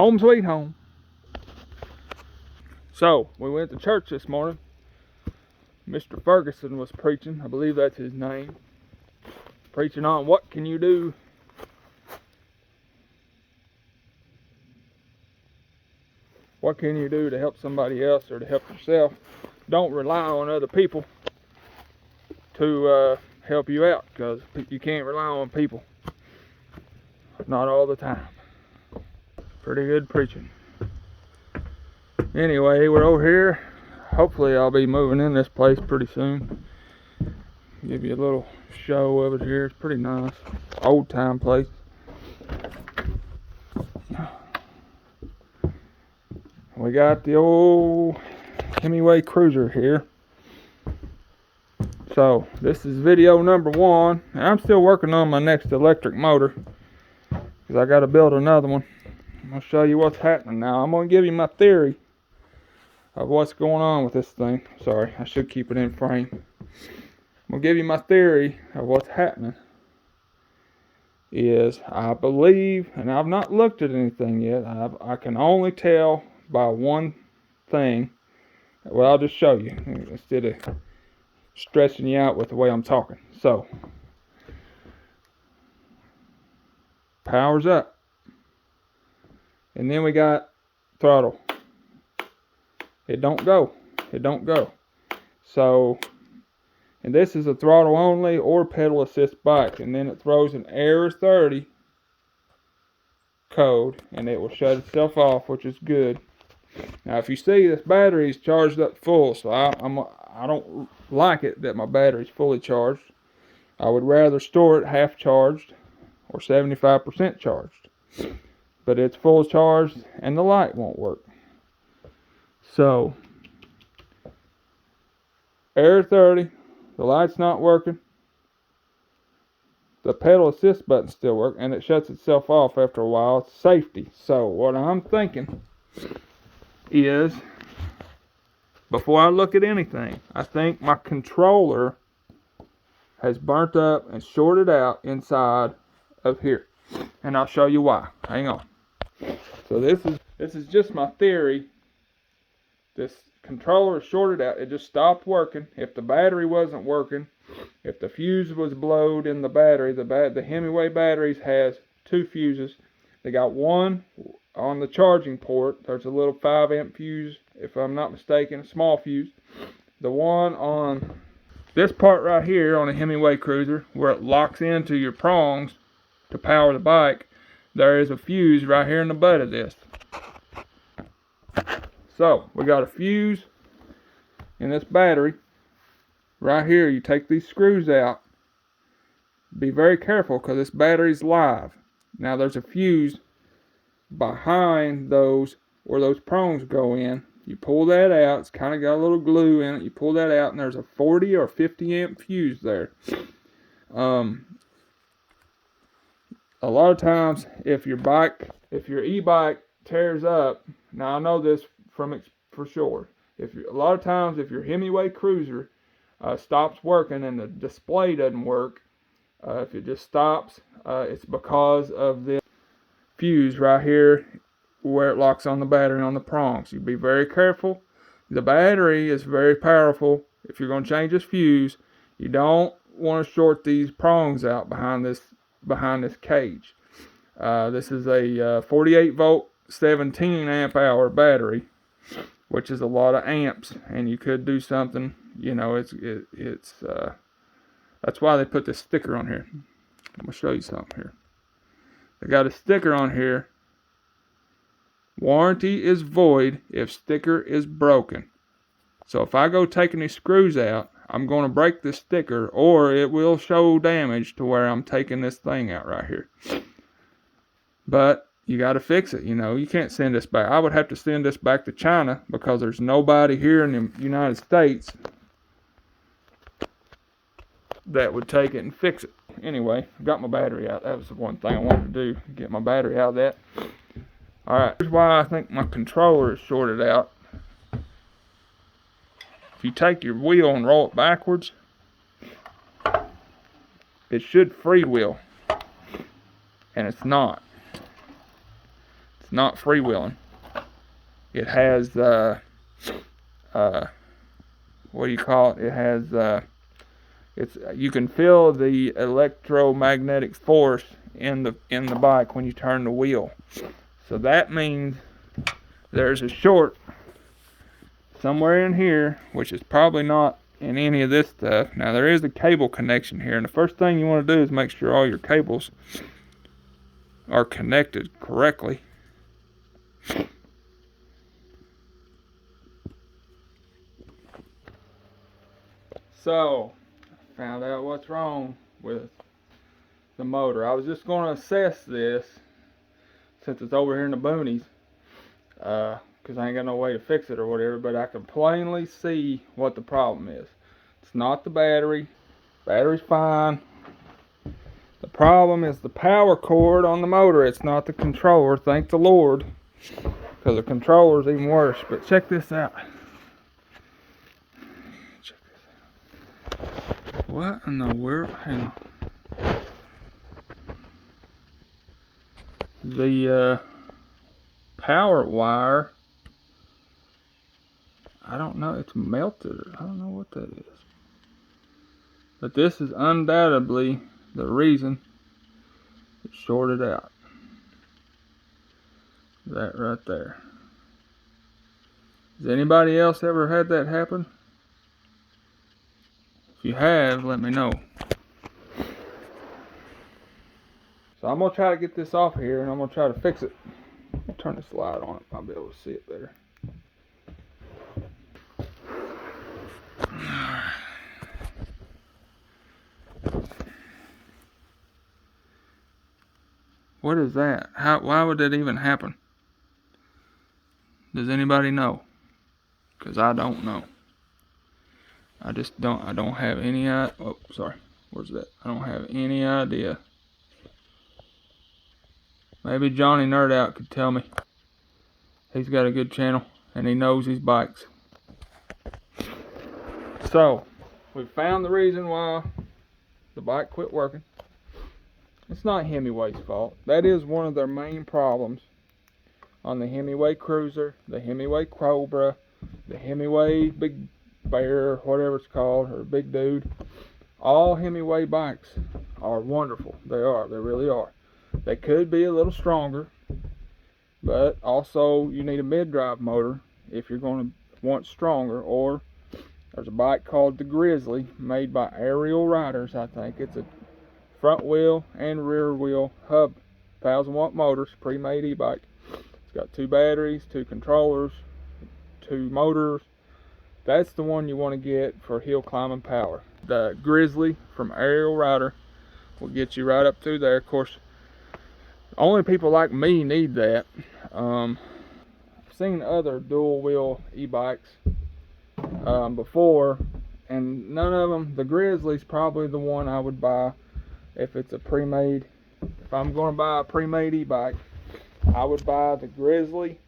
Home sweet home. So, we went to church this morning. Mr. Ferguson was preaching. I believe that's his name. Preaching on what can you do. What can you do to help somebody else or to help yourself? Don't rely on other people to help you out, because you can't rely on people. Not all the time. Pretty good preaching. Anyway, we're over here. Hopefully I'll be moving in this place pretty soon. Give you a little show of it here. It's pretty nice. Old time place. We got the old Himiway Cruiser here. So this is video number 1. And I'm still working on my next electric motor, because I got to build another one. I'm going to show you what's happening now. I'm going to give you my theory of what's going on with this thing. Sorry, I should keep it in frame. I'm going to give you my theory of what's happening. Is I believe, and I've not looked at anything yet, I can only tell by one thing. Well, I'll just show you instead of stressing you out with the way I'm talking. So, power's up. And then we got throttle. It don't go. It don't go. So, and this is a throttle only or pedal assist bike. And then it throws an error 30 code and it will shut itself off, which is good. Now, if you see, this battery is charged up full, so I don't like it that my battery's fully charged. I would rather store it half charged or 75% charged. But it's full charged and the light won't work. So, error 30, the light's not working. The pedal assist button still works, and it shuts itself off after a while. It's safety. So, what I'm thinking is, before I look at anything, I think my controller has burnt up and shorted out inside of here. And I'll show you why. Hang on. So this is just my theory. This controller is shorted out. It just stopped working. If the battery wasn't working, if the fuse was blowed in the battery, the Himiway batteries has 2 fuses. They got one on the charging port. There's a little 5 amp fuse, if I'm not mistaken, a small fuse. The one on this part right here on a Himiway Cruiser, where it locks into your prongs to power the bike, there is a fuse right here in the butt of this. So, we got a fuse in this battery. Right here, you take these screws out. Be very careful, because this battery's live. Now, there's a fuse behind those, where those prongs go in. You pull that out. It's kind of got a little glue in it. You pull that out, and there's a 40 or 50 amp fuse there. A lot of times, if your e-bike tears up, now I know this for sure. A lot of times, if your Himiway Cruiser stops working and the display doesn't work, if it just stops, it's because of the fuse right here where it locks on the battery on the prongs. You be very careful. The battery is very powerful. If you're going to change this fuse, you don't want to short these prongs out behind this cage. This is a 48 volt 17 amp hour battery, which is a lot of amps, and you could do something, that's why they put this sticker on here. I'm going to show you something here. They got a sticker on here. Warranty is void if sticker is broken. So if I go taking these screws out, I'm going to break this sticker, or it will show damage to where I'm taking this thing out right here. But you got to fix it. You can't send this back. I would have to send this back to China, because there's nobody here in the United States that would take it and fix it. Anyway, got my battery out. That was the one thing I wanted to do, get my battery out of that. Alright, here's why I think my controller is shorted out. If you take your wheel and roll it backwards, it should freewheel, and it's not. It's not freewheeling. It has what do you call it? It has you can feel the electromagnetic force in the bike when you turn the wheel. So that means there's a short somewhere in here, which is probably not in any of this stuff. Now there is a cable connection here, and the first thing you want to do is make sure all your cables are connected correctly. So, found out what's wrong with the motor. I was just going to assess this since it's over here in the boonies, because I ain't got no way to fix it or whatever, but I can plainly see what the problem is. It's not the battery. Battery's fine. The problem is the power cord on the motor. It's not the controller, thank the Lord, because the controller's even worse. But check this out. What in the world? Hang on. The power wire, I don't know, it's melted. I don't know what that is. But this is undoubtedly the reason it's shorted out. That right there. Has anybody else ever had that happen? If you have, let me know. So I'm going to try to get this off here, and I'm going to try to fix it. I'll turn this light on. I'll be able to see it better. What is that? Why would that even happen? Does anybody know? Because I don't know. I don't have any idea. Oh, sorry. Where's that? I don't have any idea. Maybe Jonny Nerdout could tell me. He's got a good channel and he knows his bikes. So, we found the reason why the bike quit working. It's not Himiway's fault. That is one of their main problems on the Himiway Cruiser, the Himiway Cobra, the Himiway Big Bear, whatever it's called, or Big Dude. All Himiway bikes are wonderful. They are. They really are. They could be a little stronger, but also you need a mid-drive motor if you're going to want stronger. Or there's a bike called the Grizzly, made by Aerial Riders, I think. It's a front wheel and rear wheel hub, 1000-watt motors, pre-made e-bike. It's got 2 batteries, 2 controllers, 2 motors. That's the one you want to get for hill climbing power. The Grizzly from Aerial Rider will get you right up through there. Of course, only people like me need that. I've seen other dual wheel e-bikes before, and none of them. The Grizzly's probably the one I would buy if it's a pre-made. If I'm going to buy a pre-made e-bike, I would buy the Grizzly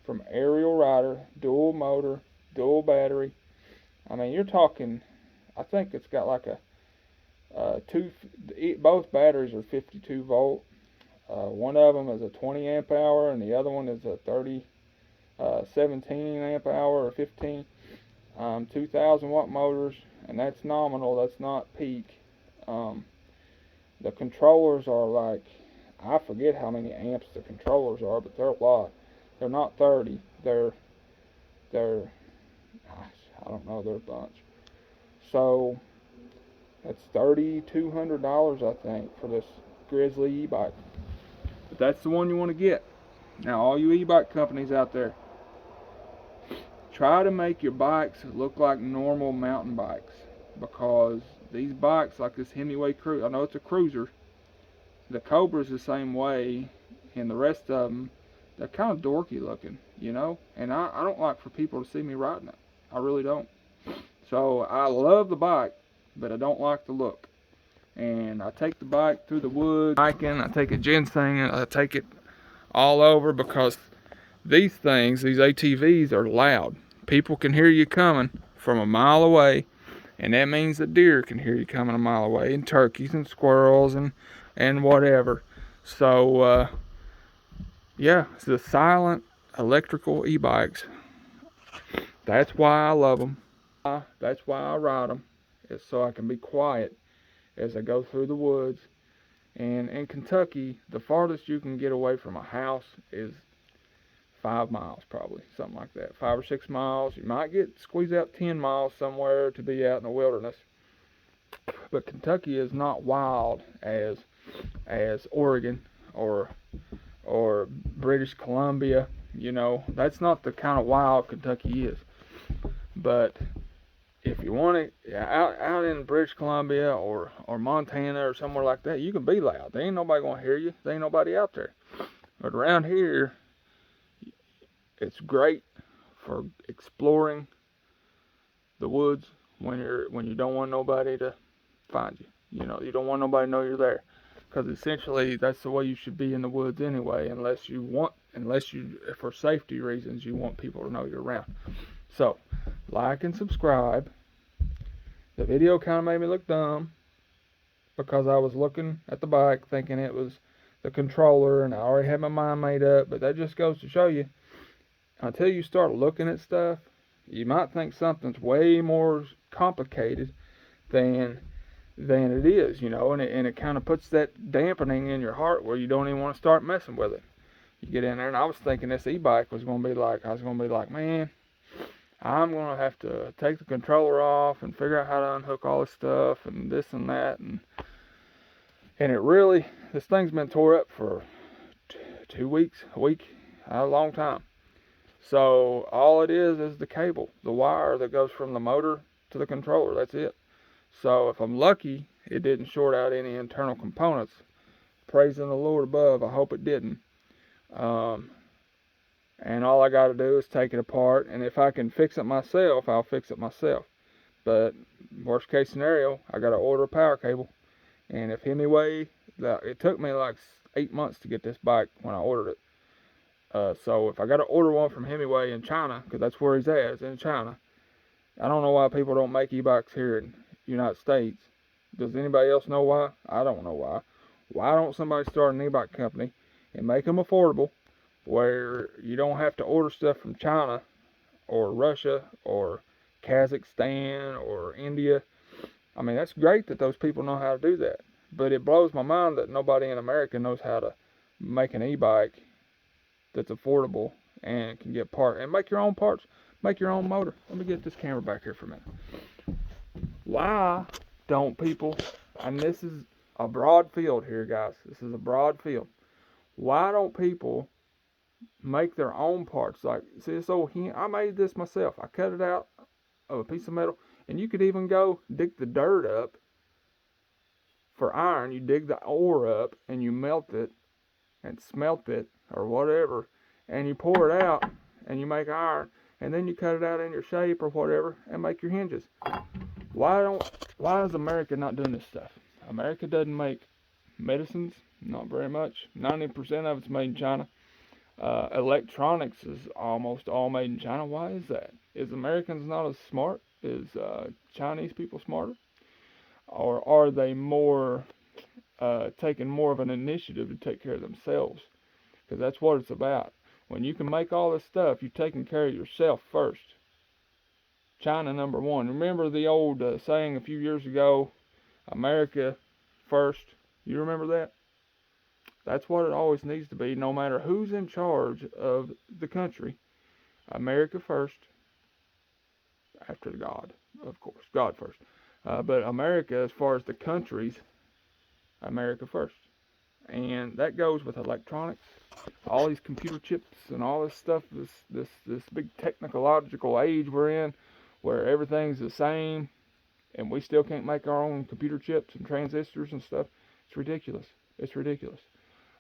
from Aerial Rider, dual motor, dual battery. I mean, you're talking, I think it's got like a both batteries are 52 volt. One of them is a 20 amp hour and the other one is a 17 amp hour or 15. 2000 watt motors, and that's nominal, that's not peak. The controllers are like, I forget how many amps the controllers are, but they're a lot. They're not 30. They're I don't know, they're a bunch. So that's $3,200, I think, for this Grizzly e-bike. But that's the one you want to get. Now, all you e-bike companies out there, try to make your bikes look like normal mountain bikes, because these bikes, like this Himiway Cruiser, I know it's a cruiser, the Cobra's the same way, and the rest of them, they're kind of dorky looking, you know, and I don't like for people to see me riding it. I really don't. So I love the bike, but I don't like the look. And I take the bike through the woods, hiking, I take it ginsenging, I take it all over, because these things, these ATVs, are loud. People can hear you coming from a mile away, and that means that deer can hear you coming a mile away, and turkeys and squirrels and whatever. So yeah, it's the silent electrical e-bikes. That's why I love them. That's why I ride them. It's so I can be quiet as I go through the woods. And in Kentucky, the farthest you can get away from a house is 5 miles, probably, something like that. 5 or 6 miles. You might squeeze out 10 miles somewhere to be out in the wilderness. But Kentucky is not wild as Oregon or British Columbia. You know, that's not the kind of wild Kentucky is. But if you want it, out in British Columbia or Montana or somewhere like that, you can be loud. There ain't nobody gonna hear you. There ain't nobody out there. But around here, it's great for exploring the woods when you don't want nobody to find you. You know, you don't want nobody to know you're there, because essentially that's the way you should be in the woods anyway, unless you, for safety reasons, you want people to know you're around. So, like and subscribe. The video kind of made me look dumb because I was looking at the bike thinking it was the controller, and I already had my mind made up. But that just goes to show you, until you start looking at stuff, you might think something's way more complicated than it is, you know, and it kind of puts that dampening in your heart where you don't even want to start messing with it. You get in there, and I was thinking this e-bike was going to be like, man, I'm going to have to take the controller off and figure out how to unhook all this stuff and this and that, and this thing's been tore up for 2 weeks, a week, a long time. So all it is the cable, the wire that goes from the motor to the controller. That's it. So if I'm lucky, it didn't short out any internal components. Praising the Lord above, I hope it didn't. And all I got to do is take it apart, and if I can fix it myself, I'll fix it myself. But worst case scenario, I got to order a power cable. And if Himiway, it took me like 8 months to get this bike when I ordered it. So if I got to order one from Himiway in China, because that's where he's at, it's in China. I don't know why people don't make e-bikes here in the United States. Does anybody else know why? I don't know why. Why don't somebody start an e-bike company and make them affordable, where you don't have to order stuff from China or Russia or Kazakhstan or India? I mean, that's great that those people know how to do that. But it blows my mind that nobody in America knows how to make an e-bike that's affordable and can get parts and make your own parts, make your own motor. Let me get this camera back here for a minute. Why don't people, and this is a broad field here, guys, this is a broad field. Why don't people make their own parts? Like, see this old I made this myself. I cut it out of a piece of metal, and you could even go dig the dirt up for iron. You dig the ore up and you melt it and smelt it or whatever, and you pour it out and you make iron, and then you cut it out in your shape or whatever and make your hinges. Why is America not doing this stuff? America doesn't make medicines, not very much. 90% of it's made in China. Electronics is almost all made in China. Why is that? Is Americans not as smart? Is Chinese people smarter? Or are they more taking more of an initiative to take care of themselves? Because that's what it's about. When you can make all this stuff, you're taking care of yourself first. China number one. Remember the old saying a few years ago, America first? You remember that? That's what it always needs to be, no matter who's in charge of the country. America first, after God, of course. God first. But America, as far as the countries, America first. And that goes with electronics, all these computer chips and all this stuff, this big technological age we're in, where everything's the same, and we still can't make our own computer chips and transistors and stuff. It's ridiculous. It's ridiculous.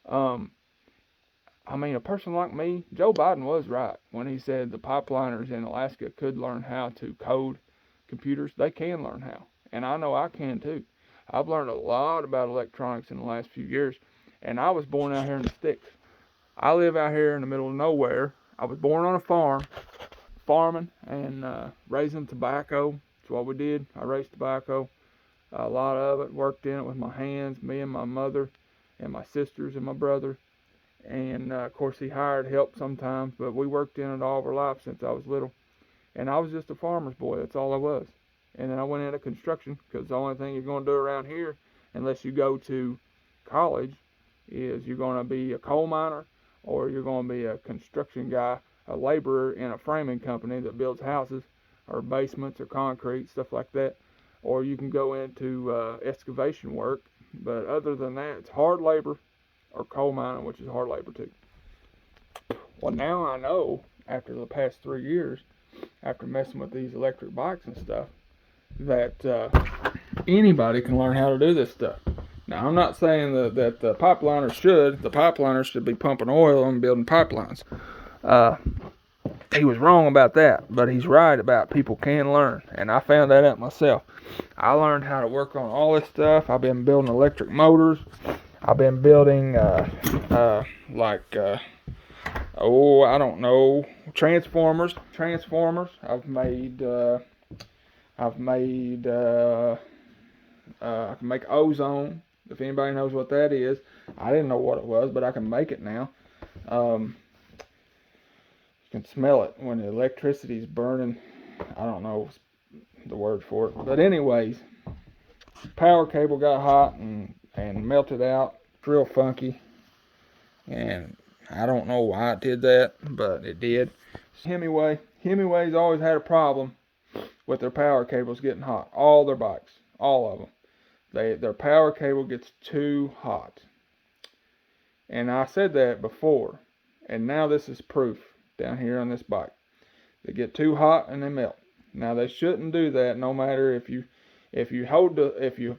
I mean, a person like me, Joe Biden was right when he said the pipeliners in Alaska could learn how to code computers. They can learn how, and I know I can too. I've learned a lot about electronics in the last few years, and I was born out here in the sticks. I live out here in the middle of nowhere. I was born on a farm, farming and raising tobacco. That's what we did. I raised tobacco, a lot of it, worked in it with my hands, me and my mother and my sisters and my brother. And of course, he hired help sometimes, but we worked in it all of our life since I was little. And I was just a farmer's boy. That's all I was. And then I went into construction because the only thing you're going to do around here, unless you go to college, is you're going to be a coal miner or you're going to be a construction guy, a laborer in a framing company that builds houses or basements or concrete, stuff like that. Or you can go into excavation work. But other than that, it's hard labor or coal mining, which is hard labor too. Well, now I know, after the past 3 years, after messing with these electric bikes and stuff, that anybody can learn how to do this stuff. Now, I'm not saying that the pipeliners should. The pipeliners should be pumping oil and building pipelines. He was wrong about that, but he's right about people can learn, and I found that out myself. I learned how to work on all this stuff. I've been building electric motors. I've been building I don't know, transformers. I can make ozone, if anybody knows what that is. I didn't know what it was, but I can make it now. You can smell it when the electricity's burning. I don't know the word for it. But anyways, power cable got hot and melted out. It's real funky. And I don't know why it did that, but it did. Himiway's always had a problem with their power cables getting hot. All their bikes, all of them. Their power cable gets too hot. And I said that before, and now this is proof down here on this bike. They get too hot and they melt. Now they shouldn't do that, no matter if you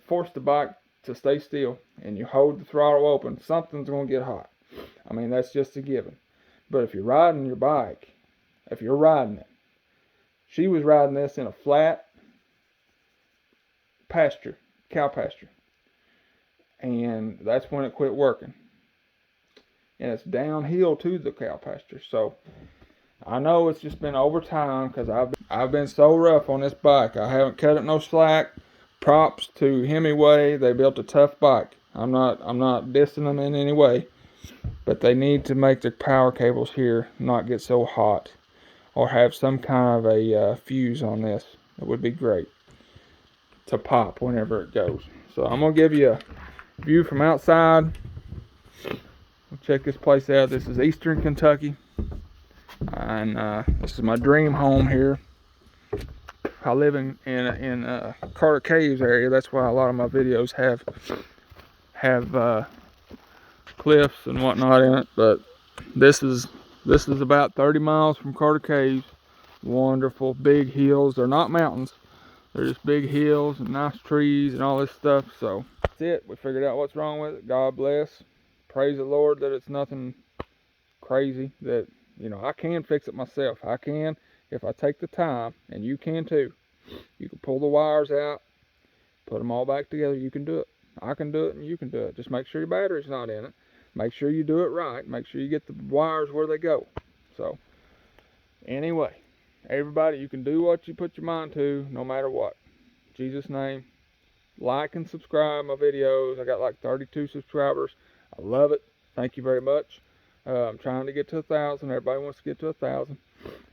force the bike to stay still and you hold the throttle open, something's going to get hot. I mean, that's just a given. But if you're riding your bike, if you're riding it, she was riding this in a flat pasture, cow pasture. And that's when it quit working. And it's downhill to the cow pasture. So I know it's just been over time because I've been so rough on this bike. I haven't cut it no slack. Props to Himiway. They built a tough bike. I'm not dissing them in any way. But they need to make the power cables here not get so hot, or have some kind of a fuse on this. It would be great to pop whenever it goes. So I'm going to give you a view from outside. Check this place out. This is Eastern Kentucky. And this is my dream home here. I live in Carter Caves area. That's why a lot of my videos have cliffs and whatnot in it. But this is about 30 miles from Carter Caves. Wonderful big hills. They're not mountains. They're just big hills and nice trees and all this stuff. So that's it. We figured out what's wrong with it. God bless. Praise the Lord that it's nothing crazy. That, you know, I can fix it myself. I can, if I take the time, and you can too. You can pull the wires out, put them all back together. You can do it. I can do it, and you can do it. Just make sure your battery's not in it. Make sure you do it right. Make sure you get the wires where they go. So, anyway, everybody, you can do what you put your mind to, no matter what. In Jesus' name, like and subscribe my videos. I got like 32 subscribers. I love it. Thank you very much. I'm trying to get to 1,000. Everybody wants to get to 1,000.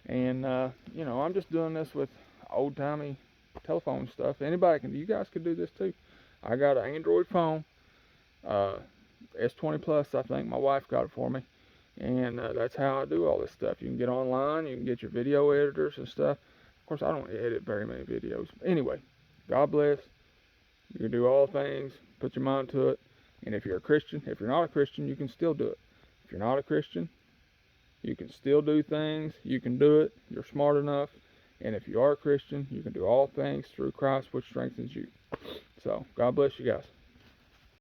And, you know, I'm just doing this with old-timey telephone stuff. Anybody can, you guys can do this too. I got an Android phone, S20 Plus, I think. My wife got it for me. And that's how I do all this stuff. You can get online. You can get your video editors and stuff. Of course, I don't edit very many videos. Anyway, God bless. You can do all things. Put your mind to it. And if you're a Christian, if you're not a Christian, you can still do it. If you're not a Christian, you can still do things. You can do it. You're smart enough. And if you are a Christian, you can do all things through Christ, which strengthens you. So, God bless you guys.